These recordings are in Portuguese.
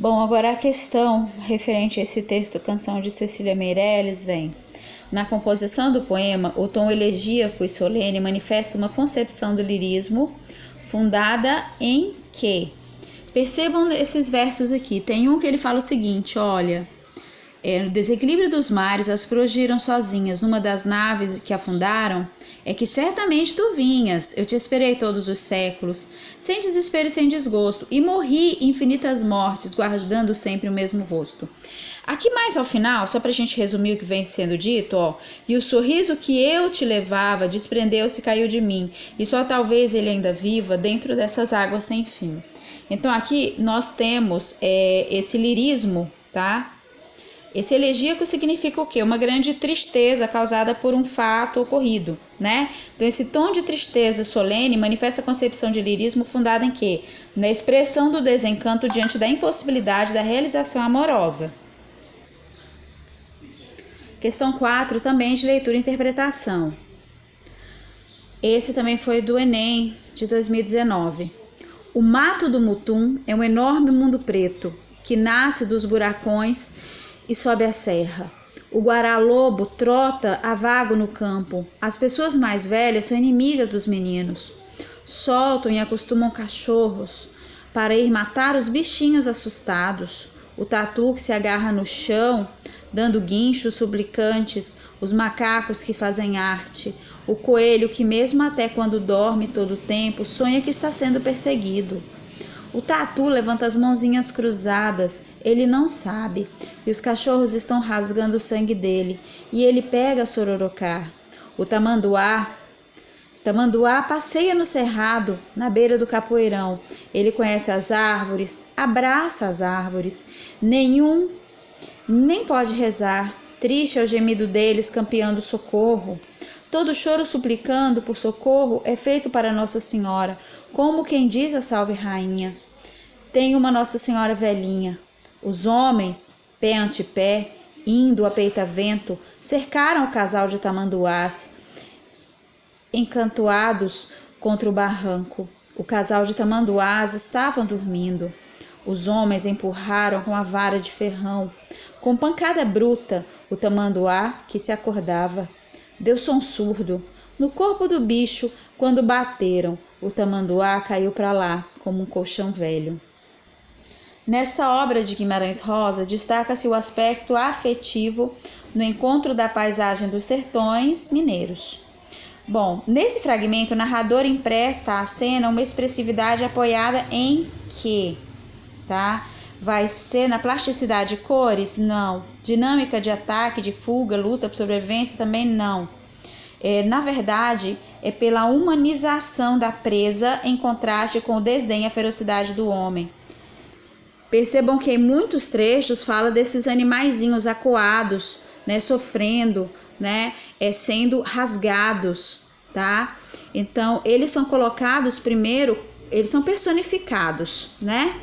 Bom, agora a questão referente a esse texto Canção de Cecília Meirelles vem. Na composição do poema, o tom elegíaco e solene manifesta uma concepção do lirismo fundada em que? Percebam esses versos aqui. Tem um que ele fala o seguinte, olha... no desequilíbrio dos mares, as proas giram sozinhas numa das naves que afundaram. É que certamente tu vinhas, eu te esperei todos os séculos, sem desespero e sem desgosto, e morri infinitas mortes, guardando sempre o mesmo rosto. Aqui mais ao final, só pra gente resumir o que vem sendo dito, ó, e o sorriso que eu te levava desprendeu-se e caiu de mim, e só talvez ele ainda viva dentro dessas águas sem fim. Então aqui nós temos esse lirismo, tá? Esse elegíaco significa o quê? Uma grande tristeza causada por um fato ocorrido, né? Então esse tom de tristeza solene manifesta a concepção de lirismo fundada em quê? Na expressão do desencanto diante da impossibilidade da realização amorosa. Questão 4, também de leitura e interpretação. Esse também foi do Enem de 2019. O mato do Mutum é um enorme mundo preto que nasce dos buracões e sobe a serra. O guará-lobo trota a vago no campo. As pessoas mais velhas são inimigas dos meninos. Soltam e acostumam cachorros para ir matar os bichinhos assustados. O tatu que se agarra no chão, dando guinchos suplicantes, os macacos que fazem arte, o coelho que mesmo até quando dorme todo o tempo, sonha que está sendo perseguido. O tatu levanta as mãozinhas cruzadas, ele não sabe, e os cachorros estão rasgando o sangue dele, e ele pega a sororocar. O tamanduá passeia no cerrado, na beira do capoeirão. Ele conhece as árvores, abraça as árvores. Nem pode rezar, triste é o gemido deles campeando socorro. Todo choro suplicando por socorro é feito para Nossa Senhora, como quem diz a Salve Rainha. Tem uma Nossa Senhora velhinha. Os homens, pé ante pé, indo a peita-vento, cercaram o casal de tamanduás, encantoados contra o barranco. O casal de tamanduás estavam dormindo. Os homens empurraram com a vara de ferrão. Com pancada bruta, o tamanduá, que se acordava, deu som surdo. No corpo do bicho, quando bateram, o tamanduá caiu para lá, como um colchão velho. Nessa obra de Guimarães Rosa, destaca-se o aspecto afetivo no encontro da paisagem dos sertões mineiros. Bom, nesse fragmento, o narrador empresta à cena uma expressividade apoiada em quê? Tá? Vai ser na plasticidade de cores? Não. Dinâmica de ataque, de fuga, luta por sobrevivência? Também não. Na verdade, é pela humanização da presa em contraste com o desdém e a ferocidade do homem. Percebam que em muitos trechos fala desses animaizinhos acuados, né, sofrendo, né, sendo rasgados, tá? Então, eles são colocados primeiro, eles são personificados, né?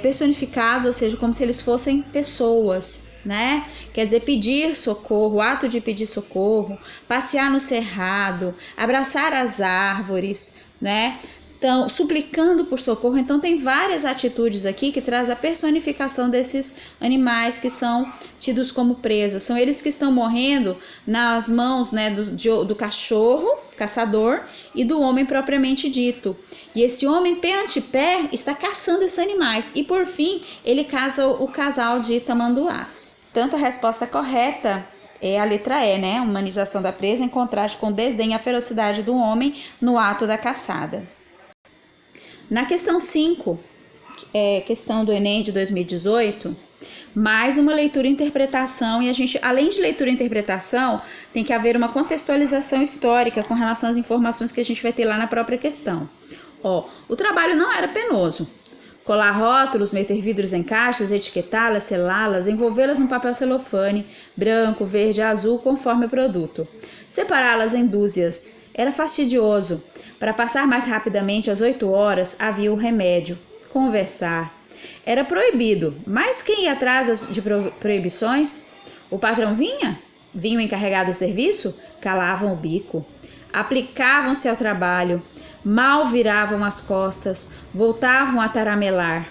Personificados, ou seja, como se eles fossem pessoas, né? Quer dizer, pedir socorro, o ato de pedir socorro, passear no cerrado, abraçar as árvores, né? Então, suplicando por socorro. Então, tem várias atitudes aqui que traz a personificação desses animais que são tidos como presas. São eles que estão morrendo nas mãos, né, do cachorro, caçador, e do homem propriamente dito. E esse homem, pé ante pé, está caçando esses animais. E, por fim, ele caça o casal de tamanduás. Tanto a resposta correta é a letra E, né? Humanização da presa em contraste com o desdém e a ferocidade do homem no ato da caçada. Na questão 5, questão do Enem de 2018, mais uma leitura e interpretação, e a gente, além de leitura e interpretação, tem que haver uma contextualização histórica com relação às informações que a gente vai ter lá na própria questão. O trabalho não era penoso. Colar rótulos, meter vidros em caixas, etiquetá-las, selá-las, envolvê-las num papel celofane, branco, verde, azul, conforme o produto. Separá-las em dúzias. Era fastidioso. Para passar mais rapidamente às 8 horas, havia o remédio: conversar. Era proibido, mas quem ia atrás de proibições? O patrão vinha? Vinha o encarregado do serviço? Calavam o bico. Aplicavam-se ao trabalho. Mal viravam as costas, voltavam a taramelar.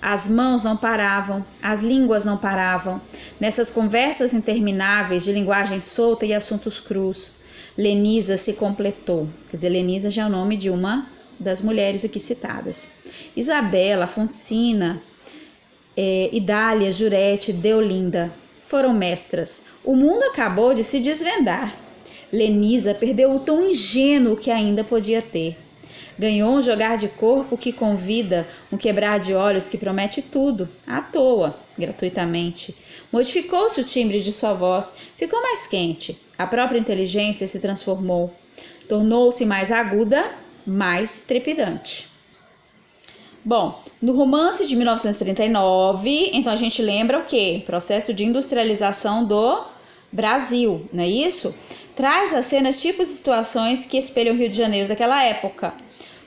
As mãos não paravam, as línguas não paravam, nessas conversas intermináveis de linguagem solta e assuntos crus. Lenisa se completou, quer dizer, Lenisa já é o nome de uma das mulheres aqui citadas. Isabela, Afonsina, Idália, Jurete, Deolinda foram mestras. O mundo acabou de se desvendar. Lenisa perdeu o tom ingênuo que ainda podia ter. Ganhou um jogar de corpo que convida, um quebrar de olhos que promete tudo, à toa, gratuitamente. Modificou-se o timbre de sua voz, ficou mais quente. A própria inteligência se transformou. Tornou-se mais aguda, mais trepidante. Bom, no romance de 1939, então a gente lembra o quê? Processo de industrialização do Brasil, não é isso? Traz às cenas tipos e situações que espelham o Rio de Janeiro daquela época.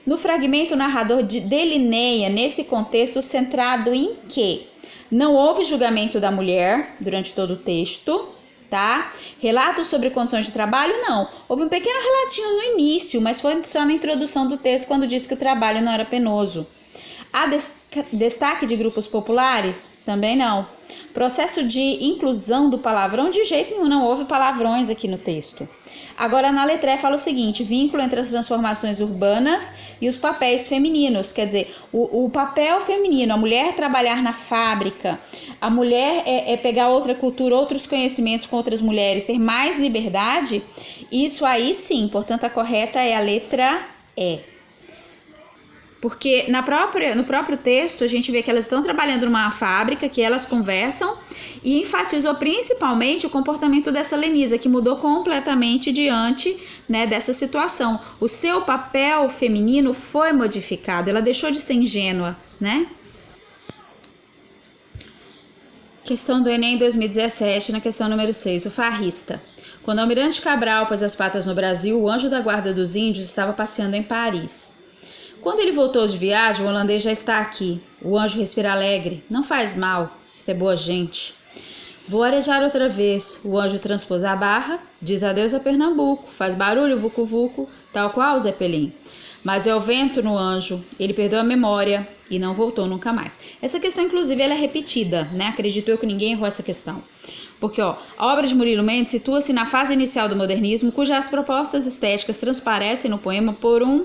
No fragmento, o narrador delineia nesse contexto centrado em que não houve julgamento da mulher durante todo o texto, tá? Relatos sobre condições de trabalho, não. Houve um pequeno relatinho no início, mas foi só na introdução do texto quando disse que o trabalho não era penoso. Há destaque de grupos populares? Também não. Processo de inclusão do palavrão? De jeito nenhum, não houve palavrões aqui no texto. Agora, na letra E fala o seguinte: vínculo entre as transformações urbanas e os papéis femininos. Quer dizer, o papel feminino, a mulher trabalhar na fábrica, a mulher pegar outra cultura, outros conhecimentos com outras mulheres, ter mais liberdade, isso aí sim, portanto, a correta é a letra E. Porque no próprio texto a gente vê que elas estão trabalhando numa fábrica, que elas conversam, e enfatizou principalmente o comportamento dessa Lenisa, que mudou completamente diante, né, dessa situação. O seu papel feminino foi modificado, ela deixou de ser ingênua, né? Questão do Enem 2017, na questão número 6, o farrista. Quando Almirante Cabral pôs as patas no Brasil, o anjo da guarda dos índios estava passeando em Paris. Quando ele voltou de viagem, o holandês já está aqui. O anjo respira alegre. Não faz mal, isto é boa gente. Vou arejar outra vez. O anjo transpôs a barra, diz adeus a Pernambuco, faz barulho vucu-vucu, tal qual Zé Pelim. Mas deu vento no anjo, ele perdeu a memória e não voltou nunca mais. Essa questão, inclusive, ela é repetida, né? Acredito eu que ninguém errou essa questão. Porque, a obra de Murilo Mendes situa-se na fase inicial do modernismo, cujas propostas estéticas transparecem no poema por um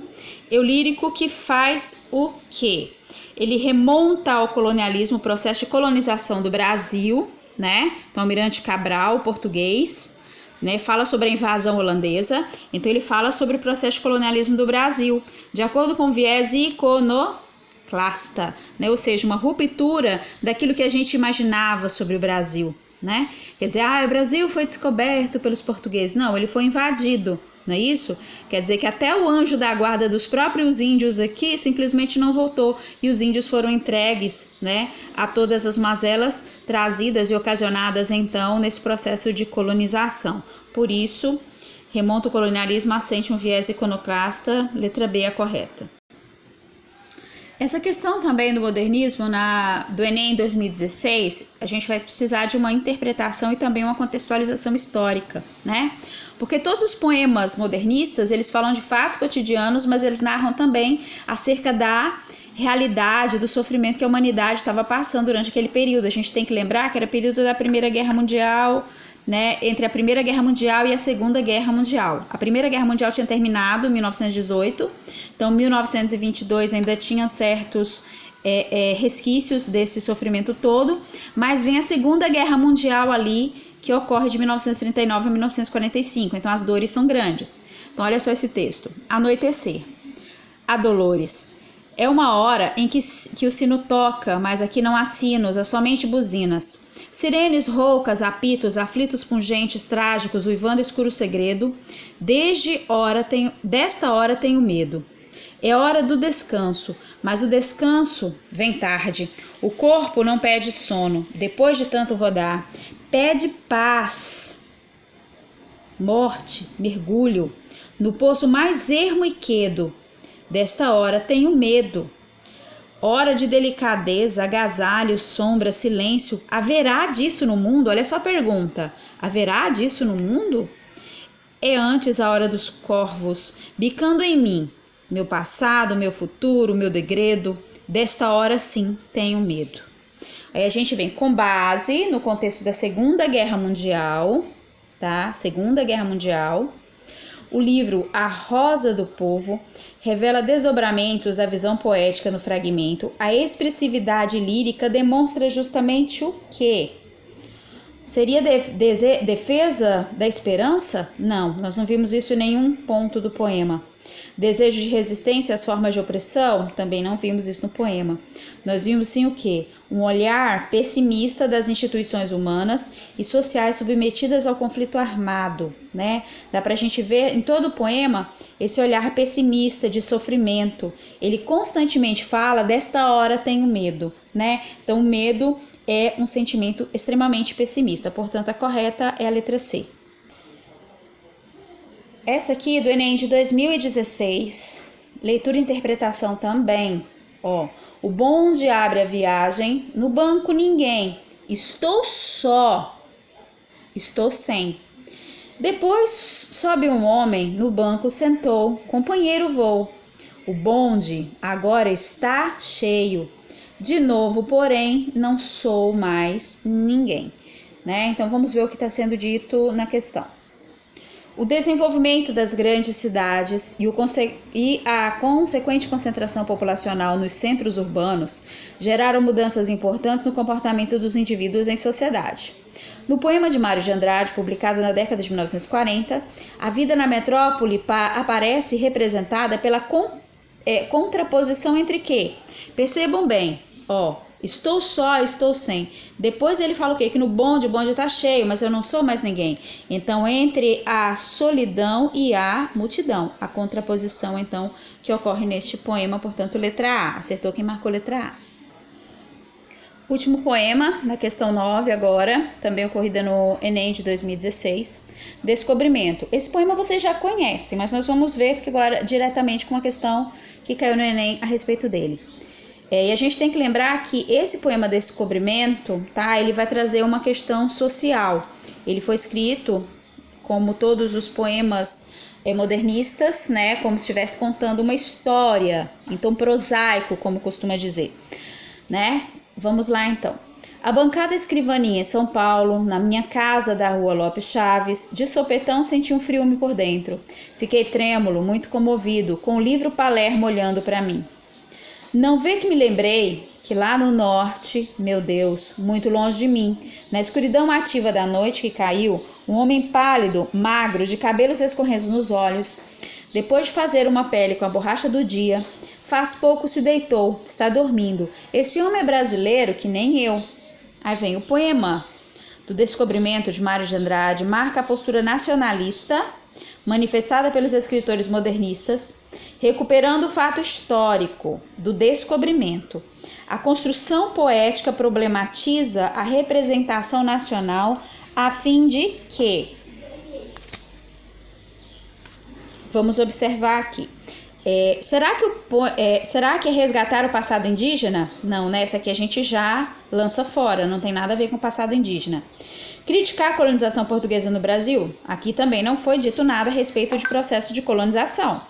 eu lírico que faz o quê? Ele remonta ao colonialismo, o processo de colonização do Brasil, né? Então, Almirante Cabral, português, né? Fala sobre a invasão holandesa, então ele fala sobre o processo de colonialismo do Brasil, de acordo com o viés iconoclasta, né? Ou seja, uma ruptura daquilo que a gente imaginava sobre o Brasil. Né? Quer dizer, o Brasil foi descoberto pelos portugueses. Não, ele foi invadido, não é isso? Quer dizer que até o anjo da guarda dos próprios índios aqui simplesmente não voltou e os índios foram entregues, né, a todas as mazelas trazidas e ocasionadas então nesse processo de colonização. Por isso, remonta o colonialismo, assente um viés iconoclasta, letra B é a correta. Essa questão também do modernismo do Enem 2016, a gente vai precisar de uma interpretação e também uma contextualização histórica, né? Porque todos os poemas modernistas, eles falam de fatos cotidianos, mas eles narram também acerca da realidade, do sofrimento que a humanidade estava passando durante aquele período. A gente tem que lembrar que era período da Primeira Guerra Mundial, né, entre a Primeira Guerra Mundial e a Segunda Guerra Mundial. A Primeira Guerra Mundial tinha terminado em 1918, então em 1922 ainda tinham certos resquícios desse sofrimento todo, mas vem a Segunda Guerra Mundial ali, que ocorre de 1939 a 1945, então as dores são grandes. Então olha só esse texto. Anoitecer. A Dolores. É uma hora em que o sino toca, mas aqui não há sinos, há somente buzinas. Sirenes roucas, apitos, aflitos pungentes, trágicos, uivando escuro segredo. Desta hora tenho medo. É hora do descanso, mas o descanso vem tarde. O corpo não pede sono, depois de tanto rodar. Pede paz. Morte, mergulho, no poço mais ermo e quedo. Desta hora tenho medo. Hora de delicadeza, agasalho, sombra, silêncio. Haverá disso no mundo? Olha só a pergunta. Haverá disso no mundo? É antes a hora dos corvos, bicando em mim. meu passado, meu futuro, meu degredo, desta hora sim tenho medo. Aí a gente vem com base no contexto da Segunda Guerra Mundial, tá? Segunda Guerra Mundial. O livro A Rosa do Povo revela desdobramentos da visão poética no fragmento. A expressividade lírica demonstra justamente o quê? Seria defesa da esperança? Não, nós não vimos isso em nenhum ponto do poema. Desejo de resistência às formas de opressão? Também não vimos isso no poema. Nós vimos sim o quê? Um olhar pessimista das instituições humanas e sociais submetidas ao conflito armado, né? Dá pra gente ver em todo o poema esse olhar pessimista de sofrimento. Ele constantemente fala, desta hora tenho medo, né? Então o medo é um sentimento extremamente pessimista, portanto a correta é a letra C. Essa aqui do Enem de 2016, leitura e interpretação também, ó. O bonde abre a viagem, no banco ninguém, estou só, estou sem. Depois sobe um homem, no banco sentou, companheiro vou. O bonde agora está cheio, de novo, porém, não sou mais ninguém, né? Então vamos ver o que está sendo dito na questão. O desenvolvimento das grandes cidades e a consequente concentração populacional nos centros urbanos geraram mudanças importantes no comportamento dos indivíduos em sociedade. No poema de Mário de Andrade, publicado na década de 1940, a vida na metrópole aparece representada pela contraposição entre quê? Percebam bem, ó. Estou só, estou sem. Depois ele fala o quê? Que no bonde, o bonde está cheio, mas eu não sou mais ninguém. Então, entre a solidão e a multidão. A contraposição, então, que ocorre neste poema, portanto, letra A. Acertou quem marcou letra A. Último poema, na questão 9 agora, também ocorrida no Enem de 2016. Descobrimento. Esse poema vocês já conhecem, mas nós vamos ver porque agora diretamente com uma questão que caiu no Enem a respeito dele. E a gente tem que lembrar que esse poema Descobrimento, tá? Ele vai trazer uma questão social. Ele foi escrito, como todos os poemas modernistas, né? Como se estivesse contando uma história, em tom prosaico, como costuma dizer, né? Vamos lá, então. A bancada escrivaninha em São Paulo, na minha casa da rua Lopes Chaves, de sopetão senti um friume por dentro. Fiquei trêmulo, muito comovido, com o livro Palermo olhando para mim. Não vê que me lembrei que lá no norte, meu Deus, muito longe de mim, na escuridão ativa da noite que caiu, um homem pálido, magro, de cabelos escorrendo nos olhos, depois de fazer uma pele com a borracha do dia, faz pouco se deitou, está dormindo. Esse homem é brasileiro que nem eu. Aí vem o poema do Descobrimento de Mário de Andrade, marca a postura nacionalista manifestada pelos escritores modernistas, recuperando o fato histórico do descobrimento. A construção poética problematiza a representação nacional a fim de que? Vamos observar aqui. Será que é resgatar o passado indígena? Não, né? Essa aqui a gente já lança fora, não tem nada a ver com o passado indígena. Criticar a colonização portuguesa no Brasil? Aqui também não foi dito nada a respeito de processo de colonização.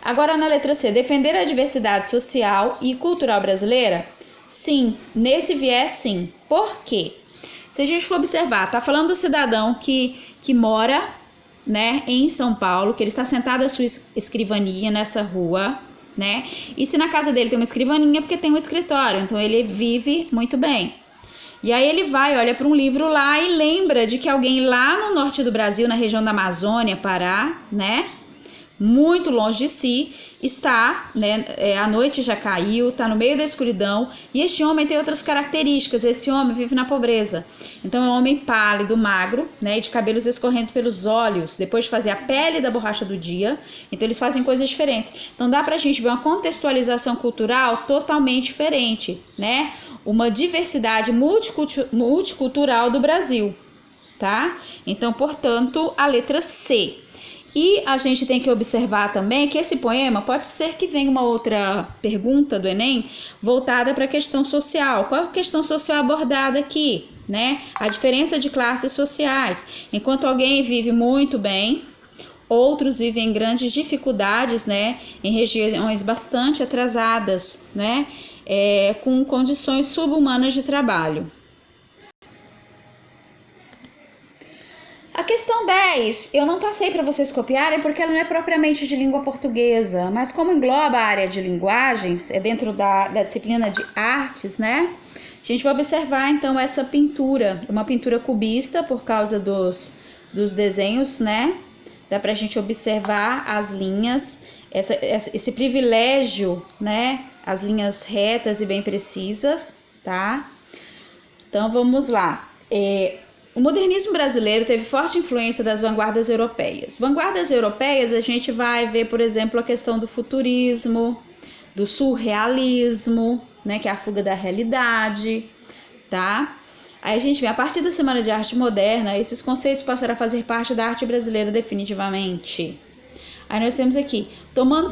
Agora na letra C, defender a diversidade social e cultural brasileira? Sim, nesse viés sim. Por quê? Se a gente for observar, tá falando do cidadão que mora, né, em São Paulo, que ele está sentado à sua escrivaninha nessa rua, né? E se na casa dele tem uma escrivaninha, porque tem um escritório, então ele vive muito bem. E aí ele vai, olha para um livro lá e lembra de que alguém lá no norte do Brasil, na região da Amazônia, Pará, né? Muito longe de si, está, né? A noite já caiu, está no meio da escuridão, e este homem tem outras características. Esse homem vive na pobreza. Então é um homem pálido, magro, né? De cabelos escorrendo pelos olhos, depois de fazer a pele da borracha do dia. Então eles fazem coisas diferentes. Então dá pra gente ver uma contextualização cultural totalmente diferente, né? Uma diversidade multicultural do Brasil, tá? Então, portanto, a letra C. E a gente tem que observar também que esse poema pode ser que venha uma outra pergunta do Enem voltada para a questão social. Qual é a questão social abordada aqui, né? A diferença de classes sociais. Enquanto alguém vive muito bem, outros vivem grandes dificuldades, né, em regiões bastante atrasadas, né, com condições subhumanas de trabalho. A questão 10, eu não passei para vocês copiarem porque ela não é propriamente de língua portuguesa, mas como engloba a área de linguagens, é dentro da disciplina de artes, né? A gente vai observar então essa pintura, uma pintura cubista por causa dos desenhos, né? Dá pra gente observar as linhas, esse privilégio, né? As linhas retas e bem precisas, tá? Então vamos lá. O modernismo brasileiro teve forte influência das vanguardas europeias. Vanguardas europeias, a gente vai ver, por exemplo, a questão do futurismo, do surrealismo, né, que é a fuga da realidade, tá? Aí a gente vê, a partir da Semana de Arte Moderna, esses conceitos passaram a fazer parte da arte brasileira definitivamente. Aí nós temos aqui, tomando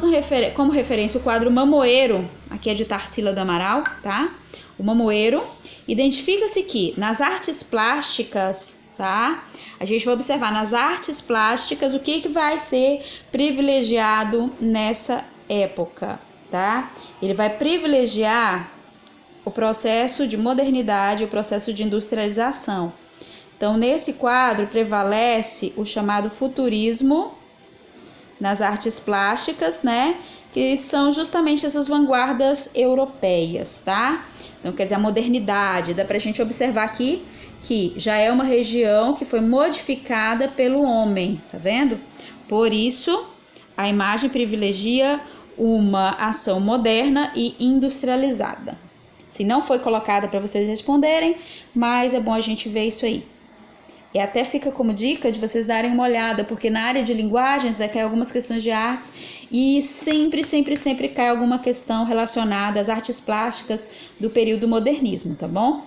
como referência o quadro Mamoeiro, aqui é de Tarsila do Amaral, tá? O Mamoeiro, identifica-se que nas artes plásticas, tá? A gente vai observar nas artes plásticas o que vai ser privilegiado nessa época, tá? Ele vai privilegiar o processo de modernidade, o processo de industrialização. Então, nesse quadro prevalece o chamado futurismo nas artes plásticas, né? Que são justamente essas vanguardas europeias, tá? Então, quer dizer, a modernidade, dá pra gente observar aqui que já é uma região que foi modificada pelo homem, tá vendo? Por isso, a imagem privilegia uma ação moderna e industrializada. Se não foi colocada para vocês responderem, mas é bom a gente ver isso aí. E até fica como dica de vocês darem uma olhada, porque na área de linguagens vai cair algumas questões de artes e sempre cai alguma questão relacionada às artes plásticas do período modernismo, tá bom?